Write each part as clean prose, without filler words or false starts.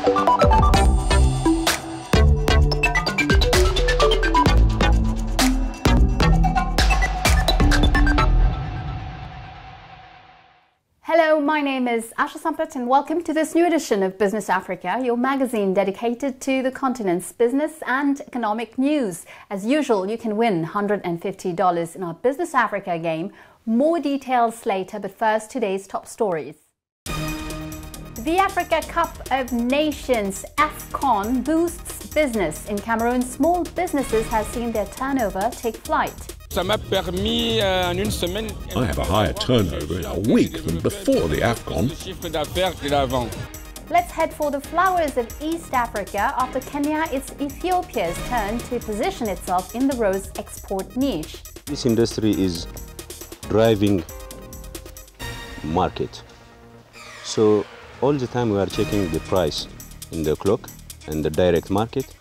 Hello, my name is Asha Sampath and welcome to this new edition of Business Africa, your magazine dedicated to the continent's business and economic news. As usual, you can win $150 in our Business Africa game. More details later, but first, today's top stories. The Africa Cup of Nations, AFCON, boosts business. In Cameroon, small businesses have seen their turnover take flight. I have a higher turnover in a week than before the AFCON. Let's head for the flowers of East Africa. After Kenya, it's Ethiopia's turn to position itself in the rose export niche. This industry is driving market. So all the time we are checking the price in the clock and the direct market.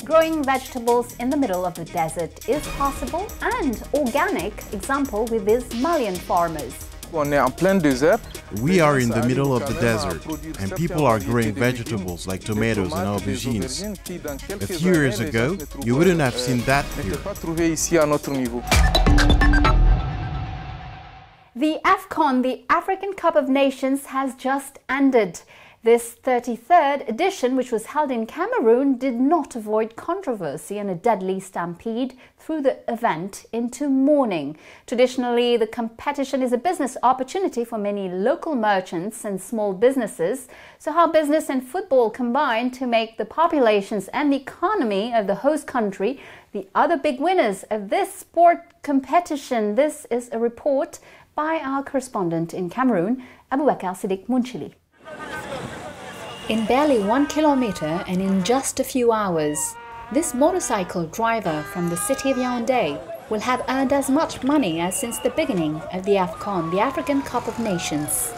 Growing vegetables in the middle of the desert is possible and organic, example with these Malian farmers. We are in the middle of the desert and people are growing vegetables like tomatoes and aubergines. A few years ago, you wouldn't have seen that here. The AFCON, the African Cup of Nations, has just ended. This 33rd edition, which was held in Cameroon, did not avoid controversy and a deadly stampede threw the event into mourning. Traditionally, the competition is a business opportunity for many local merchants and small businesses. So how business and football combine to make the populations and the economy of the host country the other big winners of this sport competition? This is a report by our correspondent in Cameroon, Abubakar Siddiq Munchili. In barely 1 kilometer and in just a few hours, this motorcycle driver from the city of Yaoundé will have earned as much money as since the beginning of the AFCON, the African Cup of Nations.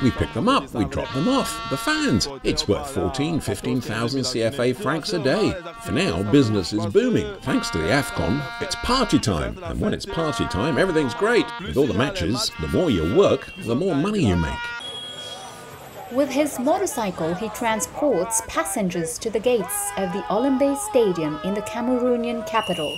We pick them up, we drop them off. The fans. It's worth 15,000 CFA francs a day. For now, business is booming. Thanks to the AFCON, it's party time. And when it's party time, everything's great. With all the matches, the more you work, the more money you make. With his motorcycle, he transports passengers to the gates of the Olembe Stadium in the Cameroonian capital.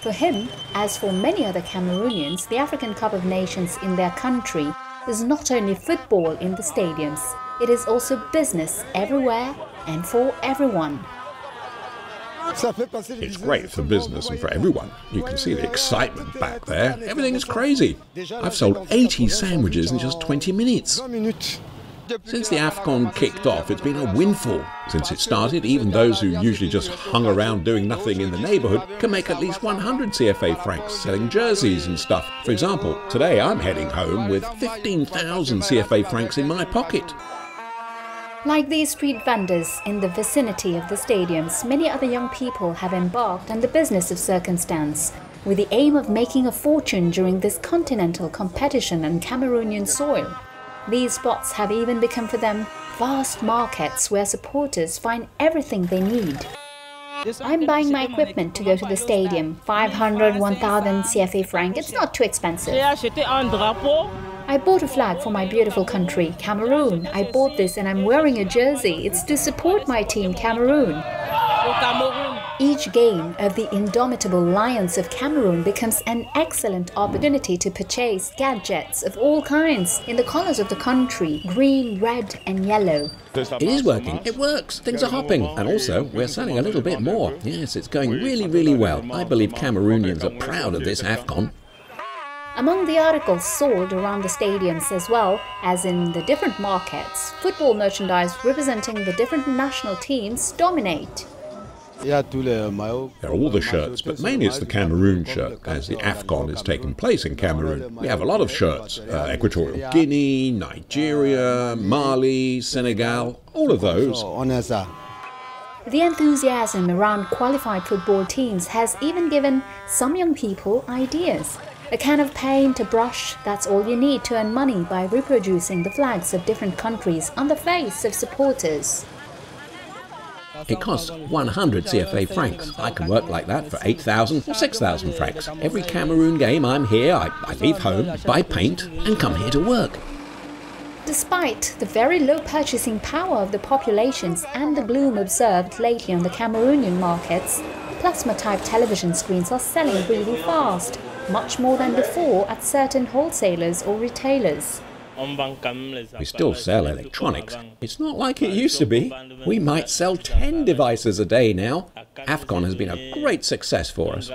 For him, as for many other Cameroonians, the African Cup of Nations in their country is not only football in the stadiums, it is also business everywhere and for everyone. It's great for business and for everyone. You can see the excitement back there. Everything is crazy. I've sold 80 sandwiches in just 20 minutes. Since the AFCON kicked off, it's been a windfall. Since it started, even those who usually just hung around doing nothing in the neighborhood can make at least 100 CFA francs selling jerseys and stuff. For example, today I'm heading home with 15,000 CFA francs in my pocket. Like these street vendors in the vicinity of the stadiums, many other young people have embarked on the business of circumstance with the aim of making a fortune during this continental competition on Cameroonian soil. These spots have even become for them vast markets where supporters find everything they need. I'm buying my equipment to go to the stadium. 500, 1,000 CFA franc. It's not too expensive. I bought a flag for my beautiful country, Cameroon. I bought this and I'm wearing a jersey. It's to support my team, Cameroon. Each game of the indomitable Lions of Cameroon becomes an excellent opportunity to purchase gadgets of all kinds in the colours of the country, green, red and yellow. It is working, it works, things are hopping, and also we're selling a little bit more. Yes, it's going really well. I believe Cameroonians are proud of this AFCON. Among the articles sold around the stadiums as well as in the different markets, football merchandise representing the different national teams dominate. There are all the shirts, but mainly it's the Cameroon shirt, as the AFCON is taking place in Cameroon. We have a lot of shirts, Equatorial Guinea, Nigeria, Mali, Senegal, all of those. The enthusiasm around qualified football teams has even given some young people ideas. A can of paint, a brush, that's all you need to earn money by reproducing the flags of different countries on the face of supporters. It costs 100 CFA francs. I can work like that for 8,000 or 6,000 francs. Every Cameroon game I'm here, I leave home, buy paint and come here to work. Despite the very low purchasing power of the populations and the gloom observed lately on the Cameroonian markets, plasma-type television screens are selling really fast, much more than before at certain wholesalers or retailers. We still sell electronics. It's not like it used to be. We might sell 10 devices a day now. AFCON has been a great success for us.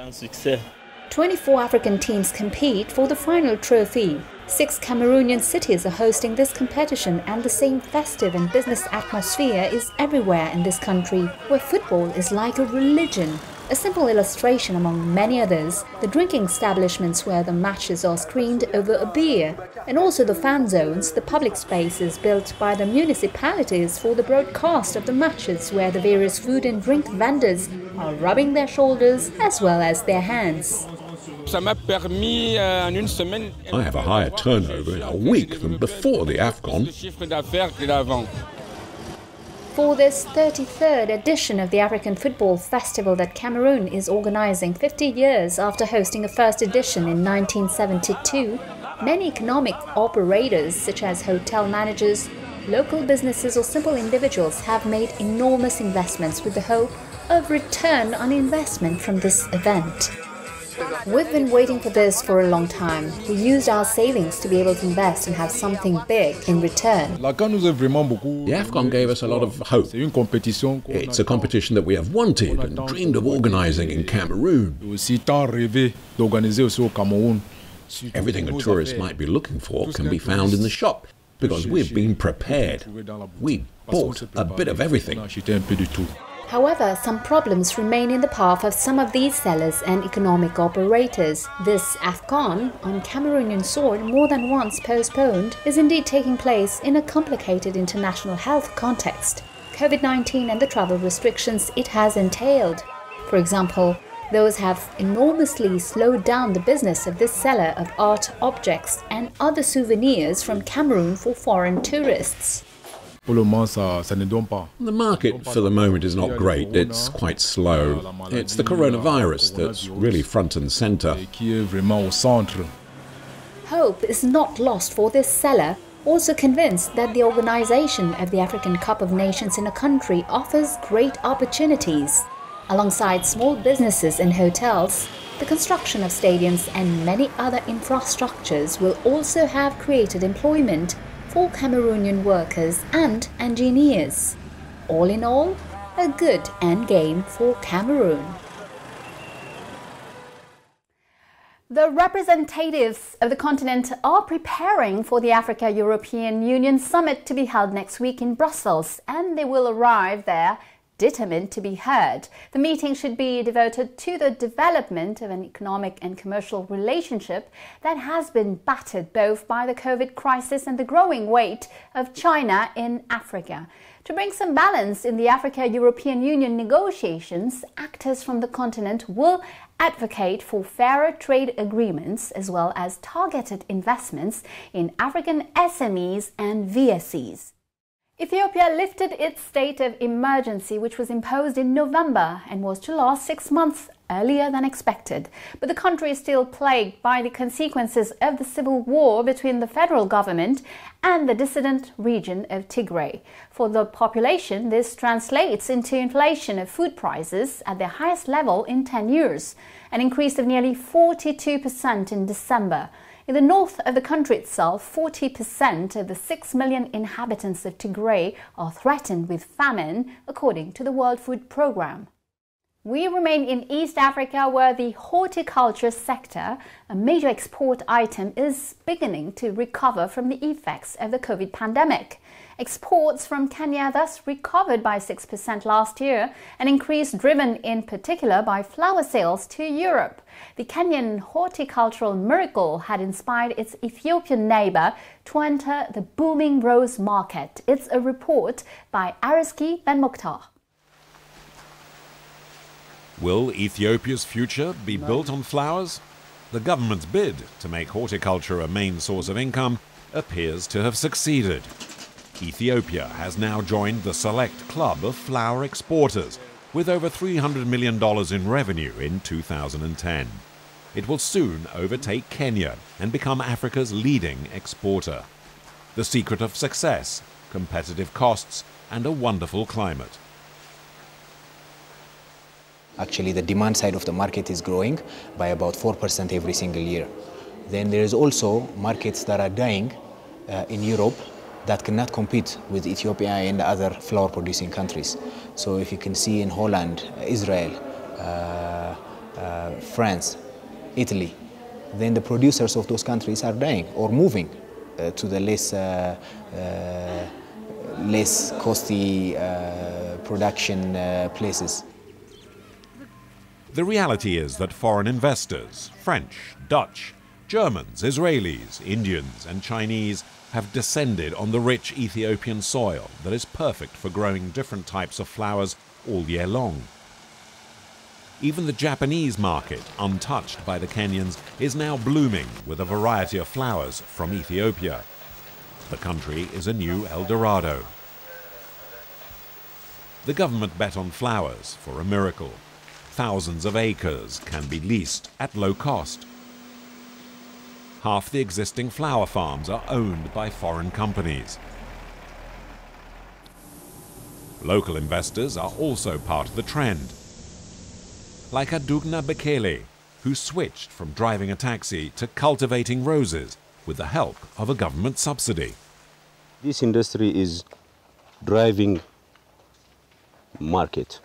24 African teams compete for the final trophy. 6 Cameroonian cities are hosting this competition, and the same festive and business atmosphere is everywhere in this country, where football is like a religion. A simple illustration among many others, the drinking establishments where the matches are screened over a beer, and also the fan zones, the public spaces built by the municipalities for the broadcast of the matches, where the various food and drink vendors are rubbing their shoulders as well as their hands. I have a higher turnover in a week than before the AFCON. For this 33rd edition of the African Football Festival that Cameroon is organizing 50 years after hosting a first edition in 1972, many economic operators such as hotel managers, local businesses or simple individuals have made enormous investments with the hope of return on investment from this event. We've been waiting for this for a long time. We used our savings to be able to invest and have something big in return. The AFCON gave us a lot of hope. It's a competition that we have wanted and dreamed of organising in Cameroon. Everything a tourist might be looking for can be found in the shop, because we've been prepared. We bought a bit of everything. However, some problems remain in the path of some of these sellers and economic operators. This AFCON, on Cameroonian soil more than once postponed, is indeed taking place in a complicated international health context. COVID-19 and the travel restrictions it has entailed. For example, those have enormously slowed down the business of this seller of art objects and other souvenirs from Cameroon for foreign tourists. The market for the moment is not great. It's quite slow. It's the coronavirus that's really front and centre. Hope is not lost for this seller, also convinced that the organisation of the African Cup of Nations in a country offers great opportunities. Alongside small businesses and hotels, the construction of stadiums and many other infrastructures will also have created employment for Cameroonian workers and engineers. All in all, a good end game for Cameroon. The representatives of the continent are preparing for the Africa-European Union summit to be held next week in Brussels, and they will arrive there determined to be heard. The meeting should be devoted to the development of an economic and commercial relationship that has been battered both by the COVID crisis and the growing weight of China in Africa. To bring some balance in the Africa-European Union negotiations, actors from the continent will advocate for fairer trade agreements as well as targeted investments in African SMEs and VSEs. Ethiopia lifted its state of emergency, which was imposed in November and was to last 6 months earlier than expected. But the country is still plagued by the consequences of the civil war between the federal government and the dissident region of Tigray. For the population, this translates into inflation of food prices at their highest level in 10 years, an increase of nearly 42% in December. In the north of the country itself, 40% of the 6 million inhabitants of Tigray are threatened with famine, according to the World Food Programme. We remain in East Africa, where the horticulture sector, a major export item, is beginning to recover from the effects of the COVID pandemic. Exports from Kenya thus recovered by 6% last year, an increase driven in particular by flower sales to Europe. The Kenyan horticultural miracle had inspired its Ethiopian neighbour to enter the booming rose market. It's a report by Ariski Ben Mokhtar. Will Ethiopia's future be built on flowers? The government's bid to make horticulture a main source of income appears to have succeeded. Ethiopia has now joined the select club of flower exporters, with over $300 million in revenue in 2010. It will soon overtake Kenya and become Africa's leading exporter. the secret of success, competitive costs, and a wonderful climate. Actually, the demand side of the market is growing by about 4% every single year. Then there is also markets that are dying in Europe that cannot compete with Ethiopia and other flour-producing countries. So if you can see in Holland, Israel, France, Italy, then the producers of those countries are dying or moving to the less costly production places. The reality is that foreign investors, French, Dutch, Germans, Israelis, Indians and Chinese have descended on the rich Ethiopian soil that is perfect for growing different types of flowers all year long. Even the Japanese market, untouched by the Kenyans, is now blooming with a variety of flowers from Ethiopia. The country is a new El Dorado. The government bet on flowers for a miracle. Thousands of acres can be leased at low cost. Half the existing flower farms are owned by foreign companies. Local investors are also part of the trend. Like Adugna Bekele, who switched from driving a taxi to cultivating roses with the help of a government subsidy. This industry is driving market.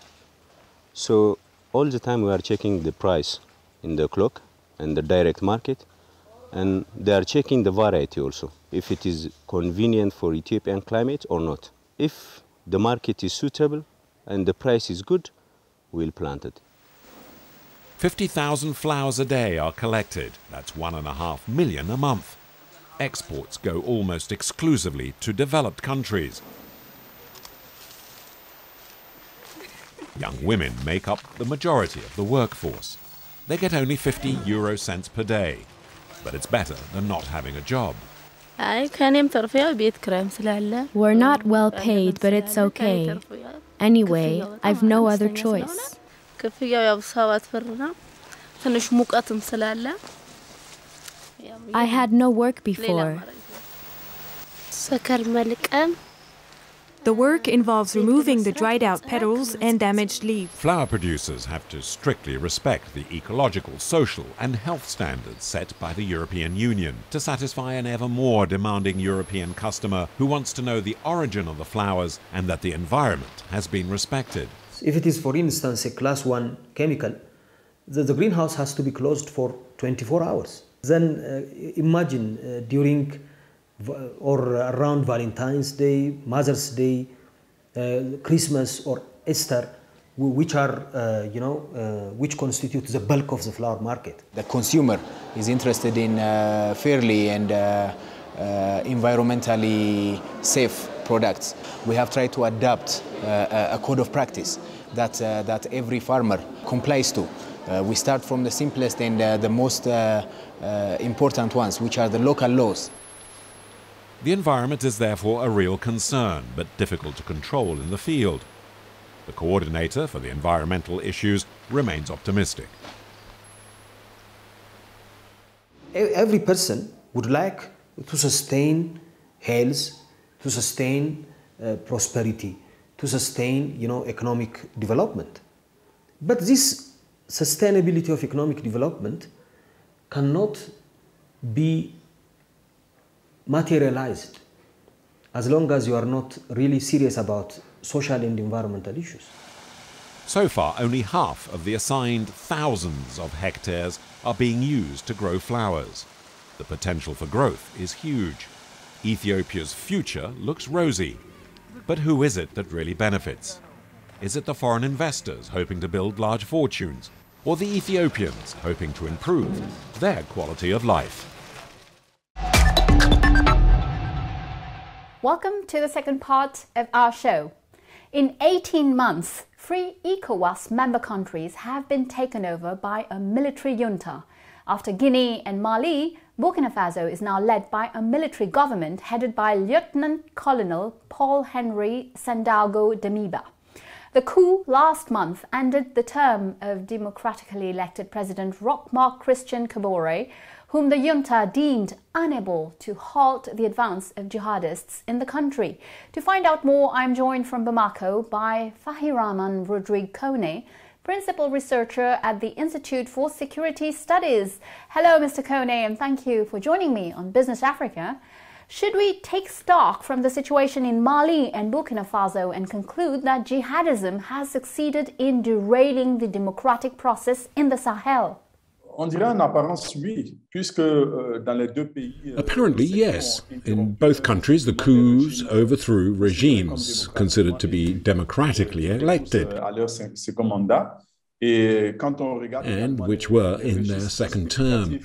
So all the time we are checking the price in the clock and the direct market, and they are checking the variety also, if it is convenient for Ethiopian climate or not. If the market is suitable and the price is good, we'll plant it. 50,000 flowers a day are collected. That's 1.5 million a month. Exports go almost exclusively to developed countries. Young women make up the majority of the workforce. They get only 50 euro cents per day, but it's better than not having a job. We're not well paid, but it's okay. Anyway, I've no other choice. I had no work before. The work involves removing the dried out petals and damaged leaves. Flower producers have to strictly respect the ecological, social and health standards set by the European Union to satisfy an ever more demanding European customer who wants to know the origin of the flowers and that the environment has been respected. If it is, for instance, a class 1 chemical, the greenhouse has to be closed for 24 hours. Then imagine during or around Valentine's Day, Mother's Day, Christmas or Easter, which are, which constitute the bulk of the flower market. The consumer is interested in fairly and environmentally safe products. We have tried to adapt a code of practice that every farmer complies to. We start from the simplest and the most important ones, which are the local laws. The environment is therefore a real concern, but difficult to control in the field. The coordinator for the environmental issues remains optimistic. Every person would like to sustain health, to sustain prosperity, to sustain, economic development. But this sustainability of economic development cannot be materialized as long as you are not really serious about social and environmental issues. So far, only half of the assigned thousands of hectares are being used to grow flowers. The potential for growth is huge. Ethiopia's future looks rosy. But who is it that really benefits? Is it the foreign investors hoping to build large fortunes, or the Ethiopians hoping to improve their quality of life? Welcome to the second part of our show. In 18 months, 3 ECOWAS member countries have been taken over by a military junta. After Guinea and Mali, Burkina Faso is now led by a military government headed by Lieutenant Colonel Paul-Henri Sandaogo Damiba. The coup last month ended the term of democratically elected President Roch Marc Christian Kabore, whom the junta deemed unable to halt the advance of jihadists in the country. To find out more, I'm joined from Bamako by Fahiraman Rodrigue Kone, Principal Researcher at the Institute for Security Studies. Hello, Mr. Kone, and thank you for joining me on Business Africa. Should we take stock from the situation in Mali and Burkina Faso and conclude that jihadism has succeeded in derailing the democratic process in the Sahel? Apparently, yes. In both countries, the coups overthrew regimes considered to be democratically elected, and which were in their second term.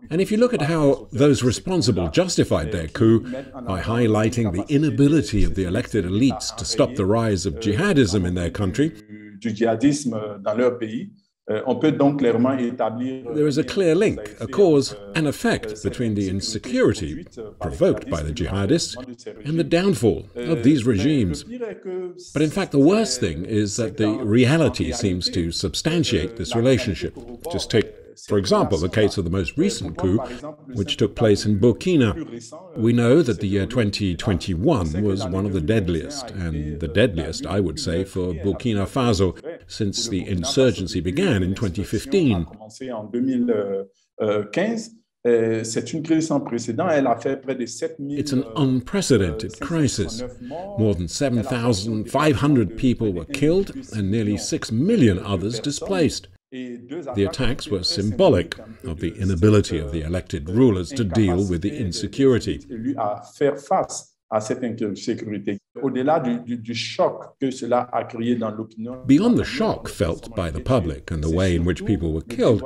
And if you look at how those responsible justified their coup by highlighting the inability of the elected elites to stop the rise of jihadism in their country, there is a clear link, a cause and effect between the insecurity provoked by the jihadists and the downfall of these regimes. But in fact, the worst thing is that the reality seems to substantiate this relationship. Just take, for example, the case of the most recent coup, which took place in Burkina. We know that the year 2021 was one of the deadliest, and the deadliest, I would say, for Burkina Faso since the insurgency began in 2015. It's an unprecedented crisis. More than 7,500 people were killed and nearly 6 million others displaced. The attacks were symbolic of the inability of the elected rulers to deal with the insecurity. Beyond the shock felt by the public and the way in which people were killed,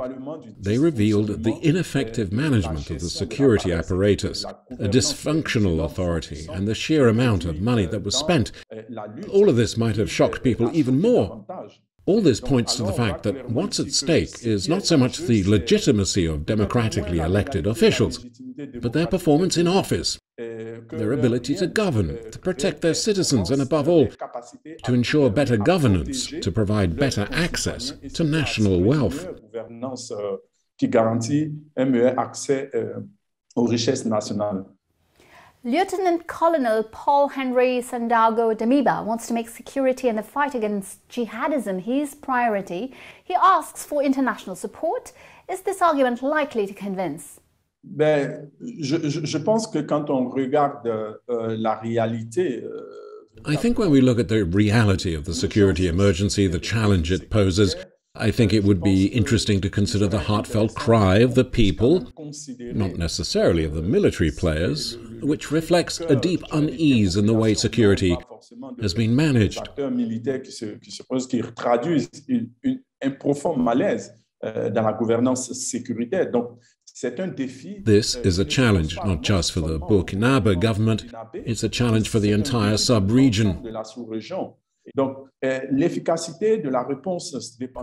they revealed the ineffective management of the security apparatus, a dysfunctional authority, and the sheer amount of money that was spent. All of this might have shocked people even more. All this points to the fact that what's at stake is not so much the legitimacy of democratically elected officials, but their performance in office, their ability to govern, to protect their citizens, and above all, to ensure better governance, to provide better access to national wealth. Lieutenant Colonel Paul Henry Sandaogo Damiba wants to make security and the fight against jihadism his priority. He asks for international support. Is this argument likely to convince? I think when we look at the reality of the security emergency, the challenge it poses, I think it would be interesting to consider the heartfelt cry of the people, not necessarily of the military players, which reflects a deep unease in the way security has been managed. This is a challenge not just for the Burkinabe government, it's a challenge for the entire sub-region.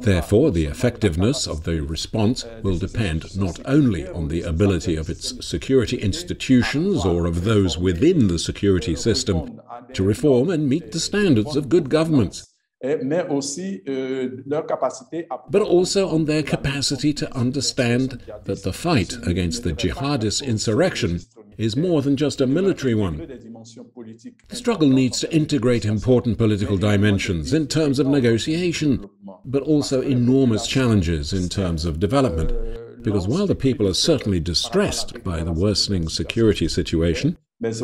Therefore, the effectiveness of the response will depend not only on the ability of its security institutions or of those within the security system to reform and meet the standards of good governance, but also on their capacity to understand that the fight against the jihadist insurrection is more than just a military one. The struggle needs to integrate important political dimensions in terms of negotiation, but also enormous challenges in terms of development. Because while the people are certainly distressed by the worsening security situation, it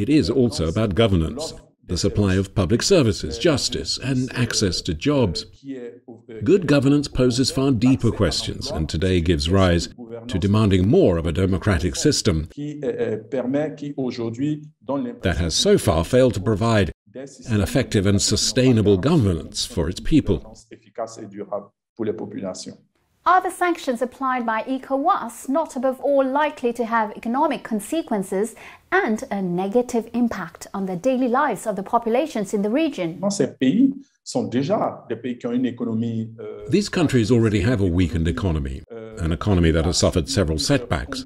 is also about governance, the supply of public services, justice, and access to jobs. Good governance poses far deeper questions, and today gives rise to demanding more of a democratic system that has so far failed to provide an effective and sustainable governance for its people. Are the sanctions applied by ECOWAS not above all likely to have economic consequences and a negative impact on the daily lives of the populations in the region? These countries already have a weakened economy, an economy that has suffered several setbacks.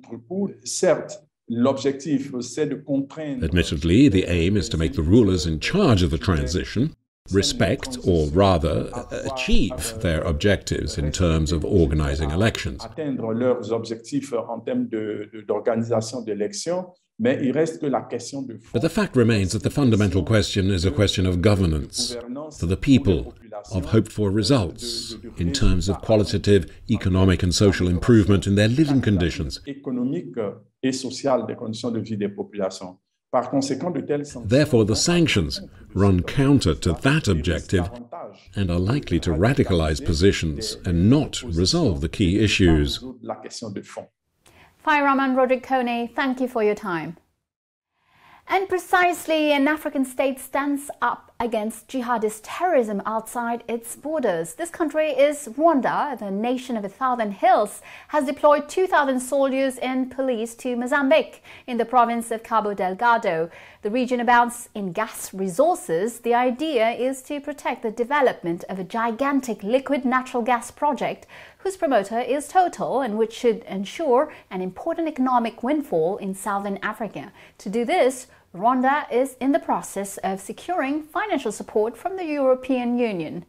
Admittedly, the aim is to make the rulers in charge of the transition respect, or rather, achieve their objectives in terms of organizing elections. Atteindre leurs objectifs en termes d'organisation d'élections. But the fact remains that the fundamental question is a question of governance for the people, of hoped-for results in terms of qualitative economic and social improvement in their living conditions. Therefore, the sanctions run counter to that objective and are likely to radicalize positions and not resolve the key issues. Fayraman Roderick Kone, thank you for your time. And precisely, an African state stands up against jihadist terrorism outside its borders. This country is Rwanda. The nation of 1,000 hills has deployed 2,000 soldiers and police to Mozambique in the province of Cabo Delgado. The region abounds in gas resources. The idea is to protect the development of a gigantic liquid natural gas project whose promoter is Total and which should ensure an important economic windfall in southern Africa. To do this, Rwanda is in the process of securing financial support from the European Union.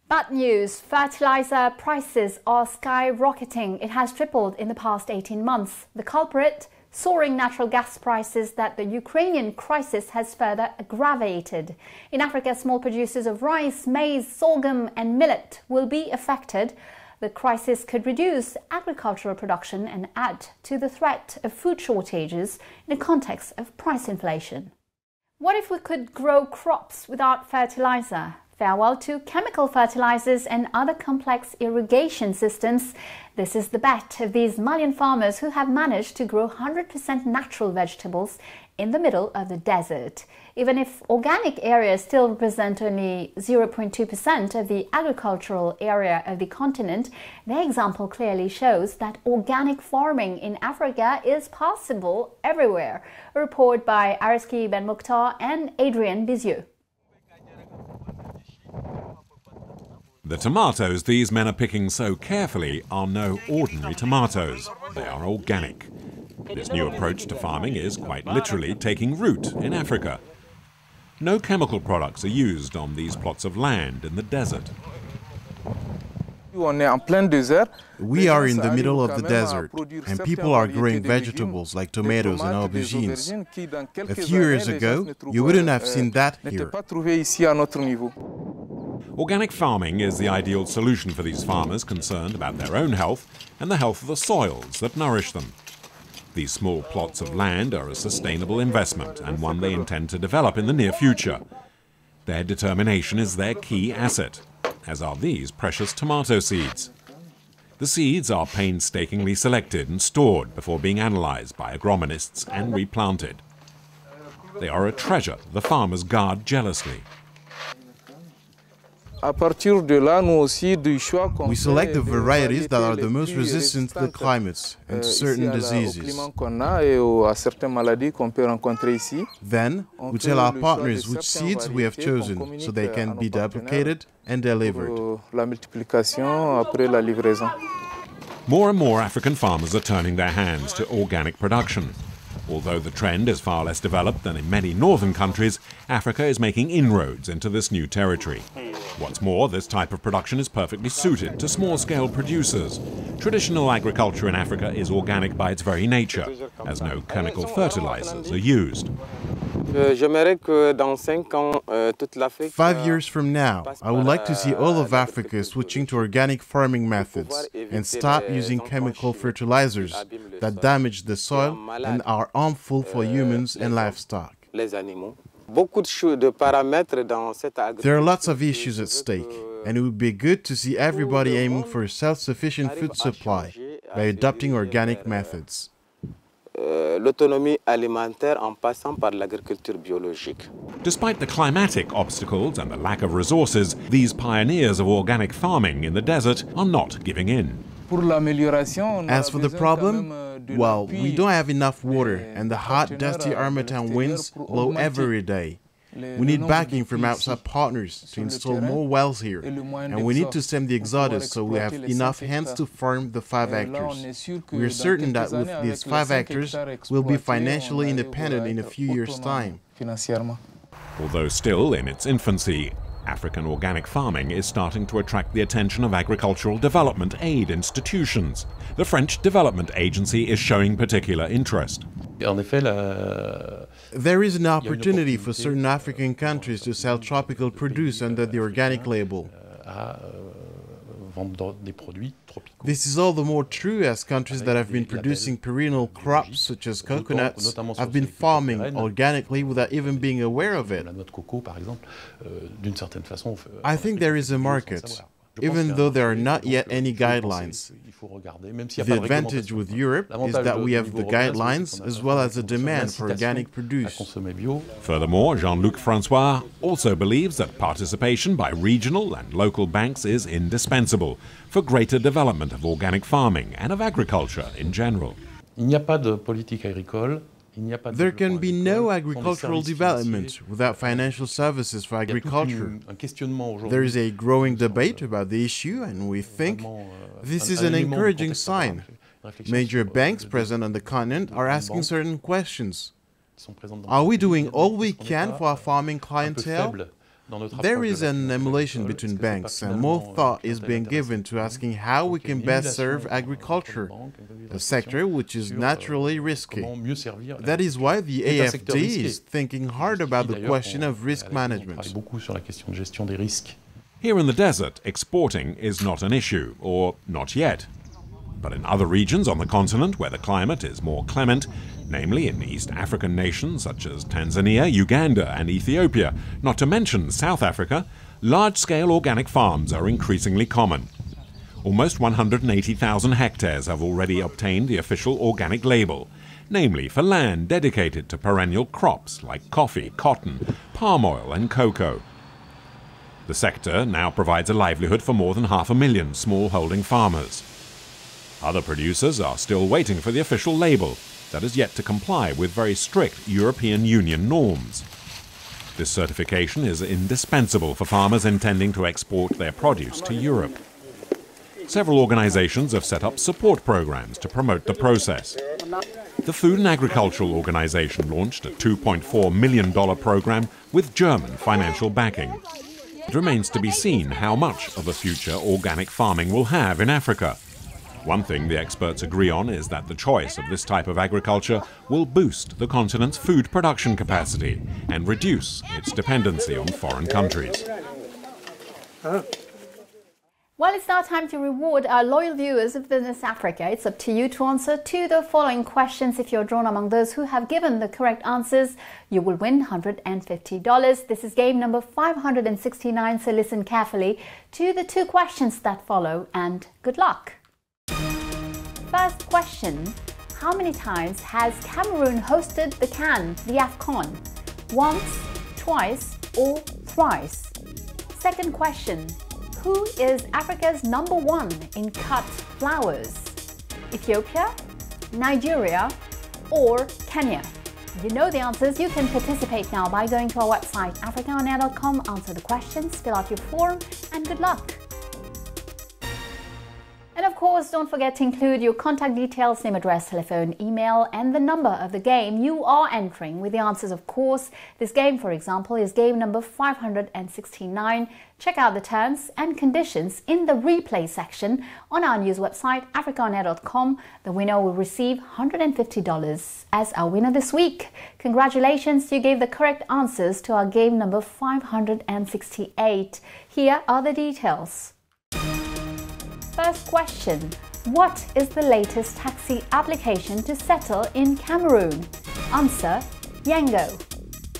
Bad news, fertilizer prices are skyrocketing. It has tripled in the past 18 months. The culprit? Soaring natural gas prices that the Ukrainian crisis has further aggravated. In Africa, small producers of rice, maize, sorghum and millet will be affected. The crisis could reduce agricultural production and add to the threat of food shortages in a context of price inflation. What if we could grow crops without fertilizer? Farewell to chemical fertilizers and other complex irrigation systems. This is the bet of these Malian farmers who have managed to grow 100% natural vegetables in the middle of the desert. Even if organic areas still represent only 0.2% of the agricultural area of the continent, their example clearly shows that organic farming in Africa is possible everywhere. A report by Ariski Ben Mukhtar and Adrian Bizieux. The tomatoes these men are picking so carefully are no ordinary tomatoes. They are organic. This new approach to farming is quite literally taking root in Africa. No chemical products are used on these plots of land in the desert. We are in the middle of the desert, and people are growing vegetables like tomatoes and aubergines. A few years ago, you wouldn't have seen that here. Organic farming is the ideal solution for these farmers concerned about their own health and the health of the soils that nourish them. These small plots of land are a sustainable investment and one they intend to develop in the near future. Their determination is their key asset, as are these precious tomato seeds. The seeds are painstakingly selected and stored before being analyzed by agronomists and replanted. They are a treasure the farmers guard jealously. We select the varieties that are the most resistant to the climates and to certain diseases. Then, we tell our partners which seeds we have chosen so they can be duplicated and delivered. More and more African farmers are turning their hands to organic production. Although the trend is far less developed than in many northern countries, Africa is making inroads into this new territory. What's more, this type of production is perfectly suited to small-scale producers. Traditional agriculture in Africa is organic by its very nature, as no chemical fertilizers are used. 5 years from now, I would like to see all of Africa switching to organic farming methods and stop using chemical fertilizers that damage the soil and are harmful for humans and livestock. There are lots of issues at stake, and it would be good to see everybody aiming for a self-sufficient food supply by adopting organic methods. Despite the climatic obstacles and the lack of resources, these pioneers of organic farming in the desert are not giving in. As for the problem, well, we don't have enough water and the hot, dusty Harmattan winds blow every day. We need backing from outside partners to install more wells here, and we need to stem the exodus so we have enough hands to farm the 5 hectares. We are certain that with these 5 hectares, we'll be financially independent in a few years' time. Although still in its infancy, African organic farming is starting to attract the attention of agricultural development aid institutions. The French Development Agency is showing particular interest. There is an opportunity for certain African countries to sell tropical produce under the organic label. This is all the more true as countries that have been producing perennial crops such as coconuts have been farming organically without even being aware of it. I think there is a market, even though there are not yet any guidelines. The advantage with Europe is that we have the guidelines as well as the demand for organic produce. Furthermore, Jean-Luc Francois also believes that participation by regional and local banks is indispensable for greater development of organic farming and of agriculture in general. There can be no agricultural development without financial services for agriculture. There is a growing debate about the issue, and we think this is an encouraging sign. Major banks present on the continent are asking certain questions. Are we doing all we can for our farming clientele? There is an emulation between banks, and more thought is being given to asking how we can best serve agriculture, a sector which is naturally risky. That is why the AFD is thinking hard about the question of risk management. Here in the desert, exporting is not an issue, or not yet. But in other regions on the continent where the climate is more clement, namely in East African nations such as Tanzania, Uganda and Ethiopia, not to mention South Africa, large-scale organic farms are increasingly common. Almost 180,000 hectares have already obtained the official organic label, namely for land dedicated to perennial crops like coffee, cotton, palm oil and cocoa. The sector now provides a livelihood for more than 500,000 small-holding farmers. Other producers are still waiting for the official label that is yet to comply with very strict European Union norms. This certification is indispensable for farmers intending to export their produce to Europe. Several organizations have set up support programs to promote the process. The Food and Agricultural Organization launched a $2.4 million program with German financial backing. It remains to be seen how much of the future organic farming will have in Africa. One thing the experts agree on is that the choice of this type of agriculture will boost the continent's food production capacity and reduce its dependency on foreign countries. Well, it's now time to reward our loyal viewers of Business Africa. It's up to you to answer to the following questions. If you're drawn among those who have given the correct answers, you will win $150. This is game number 569, so listen carefully to the two questions that follow, and good luck. First question, how many times has Cameroon hosted the CAN, the AFCON? Once, twice, or thrice? Second question, who is Africa's #1 in cut flowers? Ethiopia, Nigeria, or Kenya? You know the answers. You can participate now by going to our website africaonair.com, answer the questions, fill out your form, and good luck. And of course, don't forget to include your contact details, name, address, telephone, email, and the number of the game you are entering with the answers, of course. This game, for example, is game number 569. Check out the terms and conditions in the replay section on our news website, africaonair.com. The winner will receive $150 as our winner this week. Congratulations, you gave the correct answers to our game number 568. Here are the details. First question, what is the latest taxi application to settle in Cameroon? Answer, Yango.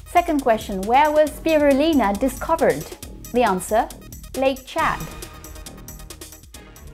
Second question, where was spirulina discovered? The answer, Lake Chad.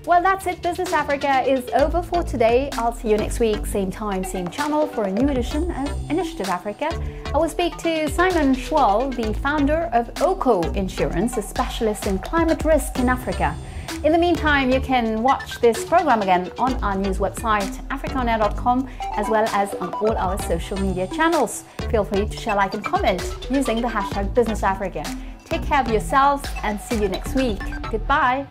Well, that's it. Business Africa is over for today. I'll see you next week, same time, same channel, for a new edition of Initiative Africa. I will speak to Simon Schwal, the founder of OCO Insurance, a specialist in climate risk in Africa. In the meantime, you can watch this program again on our news website, africaonair.com, as well as on all our social media channels. Feel free to share, like, and comment using the hashtag Business Africa. Take care of yourselves and see you next week. Goodbye.